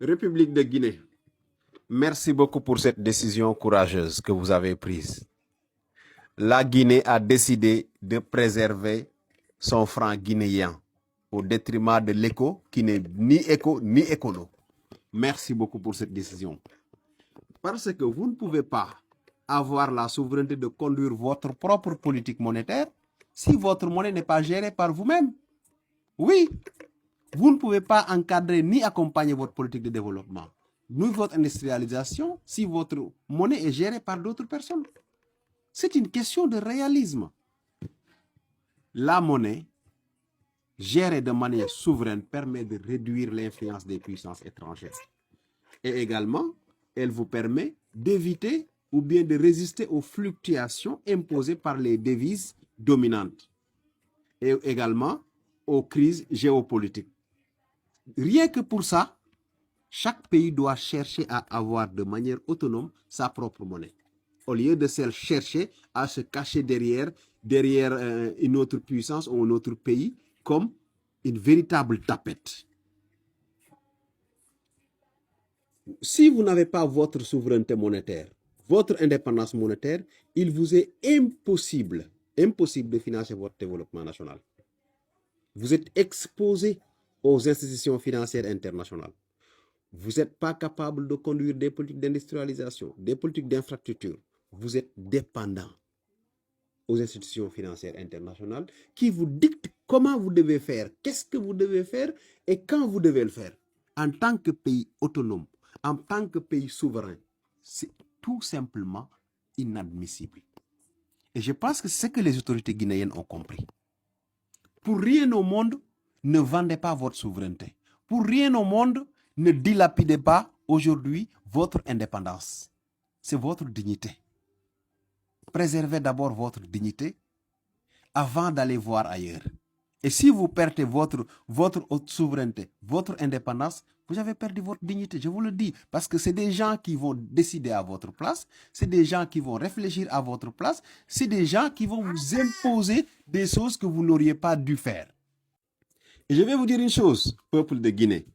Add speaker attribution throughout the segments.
Speaker 1: République de Guinée, merci beaucoup pour cette décision courageuse que vous avez prise. La Guinée a décidé de préserver son franc guinéen au détriment de l'éco qui n'est ni éco ni écolo. Merci beaucoup pour cette décision. Parce que vous ne pouvez pas avoir la souveraineté de conduire votre propre politique monétaire si votre monnaie n'est pas gérée par vous-même. Oui, vous ne pouvez pas encadrer ni accompagner votre politique de développement, ni votre industrialisation si votre monnaie est gérée par d'autres personnes. C'est une question de réalisme. La monnaie gérée de manière souveraine permet de réduire l'influence des puissances étrangères. Et également, elle vous permet d'éviter ou bien de résister aux fluctuations imposées par les devises dominantes et également aux crises géopolitiques. Rien que pour ça, chaque pays doit chercher à avoir de manière autonome sa propre monnaie, au lieu de chercher à se cacher derrière une autre puissance ou un autre pays comme une véritable tapette. Si vous n'avez pas votre souveraineté monétaire, votre indépendance monétaire, il vous est impossible de financer votre développement national. Vous êtes exposé aux institutions financières internationales. Vous n'êtes pas capable de conduire des politiques d'industrialisation, des politiques d'infrastructure. Vous êtes dépendant aux institutions financières internationales qui vous dictent comment vous devez faire, qu'est-ce que vous devez faire et quand vous devez le faire. En tant que pays autonome, en tant que pays souverain, c'est tout simplement inadmissible. Et je pense que c'est ce que les autorités guinéennes ont compris. Pour rien au monde, ne vendez pas votre souveraineté. Pour rien au monde, ne dilapidez pas aujourd'hui votre indépendance. C'est votre dignité. Préservez d'abord votre dignité avant d'aller voir ailleurs. Et si vous perdez votre souveraineté, votre indépendance, vous avez perdu votre dignité, je vous le dis. Parce que c'est des gens qui vont décider à votre place, c'est des gens qui vont réfléchir à votre place, c'est des gens qui vont vous imposer des choses que vous n'auriez pas dû faire. Et je vais vous dire une chose, peuple de Guinée,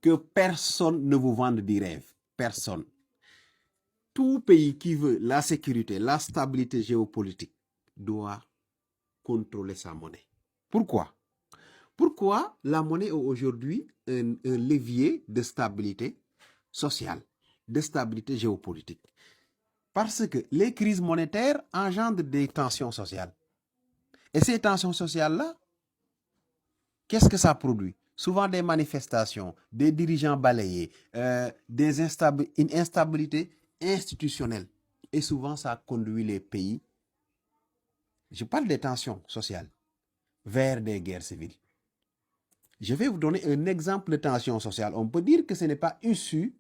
Speaker 1: que personne ne vous vende du rêve. Personne. Tout pays qui veut la sécurité, la stabilité géopolitique doit contrôler sa monnaie. Pourquoi? Pourquoi la monnaie est aujourd'hui un levier de stabilité sociale, de stabilité géopolitique? Parce que les crises monétaires engendrent des tensions sociales. Et ces tensions sociales-là, qu'est-ce que ça produit? Souvent des manifestations, des dirigeants balayés, une instabilité institutionnelle. Et souvent, ça conduit les pays, je parle des tensions sociales, vers des guerres civiles. Je vais vous donner un exemple de tension sociale. On peut dire que ce n'est pas issu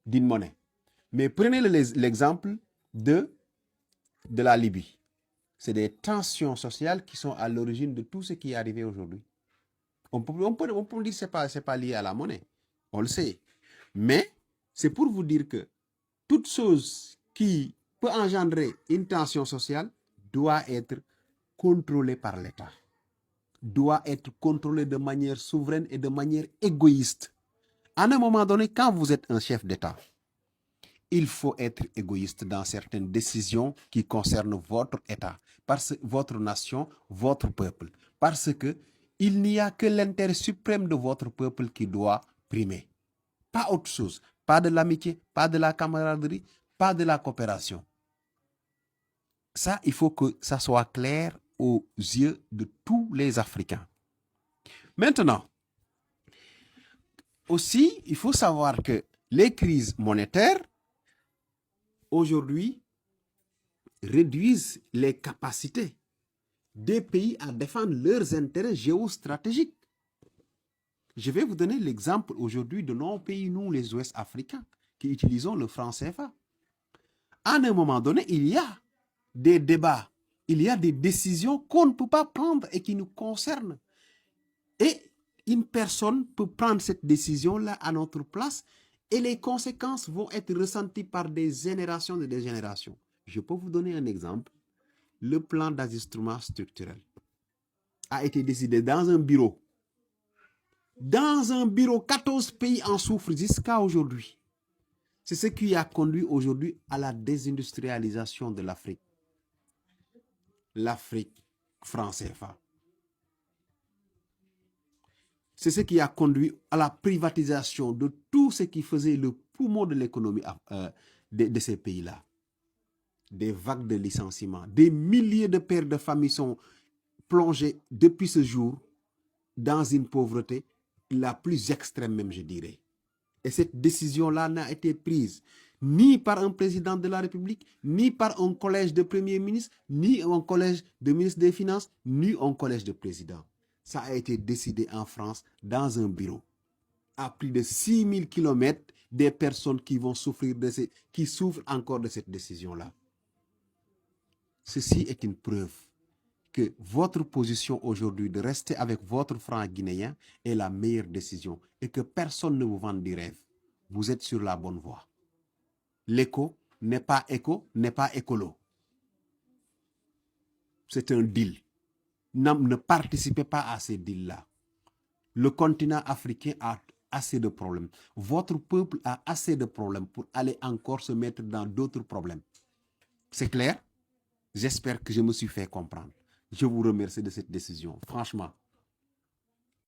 Speaker 1: d'une monnaie. Mais prenez l'exemple de la Libye. C'est des tensions sociales qui sont à l'origine de tout ce qui est arrivé aujourd'hui. On peut dire que ce n'est pas lié à la monnaie. On le sait. Mais c'est pour vous dire que toute chose qui peut engendrer une tension sociale doit être contrôlée par l'État. Doit être contrôlée de manière souveraine et de manière égoïste. À un moment donné, quand vous êtes un chef d'État, il faut être égoïste dans certaines décisions qui concernent votre État, votre nation, votre peuple. Parce que il n'y a que l'intérêt suprême de votre peuple qui doit primer. Pas autre chose. Pas de l'amitié, pas de la camaraderie, pas de la coopération. Ça, il faut que ça soit clair aux yeux de tous les Africains. Maintenant, aussi, il faut savoir que les crises monétaires, aujourd'hui, réduisent les capacités des pays à défendre leurs intérêts géostratégiques. Je vais vous donner l'exemple aujourd'hui de nos pays, nous les Ouest africains, qui utilisons le franc CFA. À un moment donné, il y a des débats, il y a des décisions qu'on ne peut pas prendre et qui nous concernent. Et une personne peut prendre cette décision-là à notre place et les conséquences vont être ressenties par des générations et des générations. Je peux vous donner un exemple. Le plan d'ajustement structurel a été décidé dans un bureau Dans un bureau, 14 pays en souffrent jusqu'à aujourd'hui. C'est ce qui a conduit aujourd'hui à la désindustrialisation de l'Afrique. L'Afrique, franc CFA. C'est ce qui a conduit à la privatisation de tout ce qui faisait le poumon de l'économie de ces pays-là. Des vagues de licenciements, des milliers de pères de famille sont plongés depuis ce jour dans une pauvreté la plus extrême même, je dirais. Et cette décision-là n'a été prise ni par un président de la République, ni par un collège de premiers ministres, ni un collège de ministres des Finances, ni un collège de présidents. Ça a été décidé en France dans un bureau. À plus de 6000 km, des personnes qui vont souffrir qui souffrent encore de cette décision-là. Ceci est une preuve que votre position aujourd'hui de rester avec votre franc guinéen est la meilleure décision et que personne ne vous vende du rêve. Vous êtes sur la bonne voie. L'éco n'est pas écolo. C'est un deal. Ne participez pas à ces deals-là. Le continent africain a assez de problèmes. Votre peuple a assez de problèmes pour aller encore se mettre dans d'autres problèmes. C'est clair? J'espère que je me suis fait comprendre. Je vous remercie de cette décision. Franchement,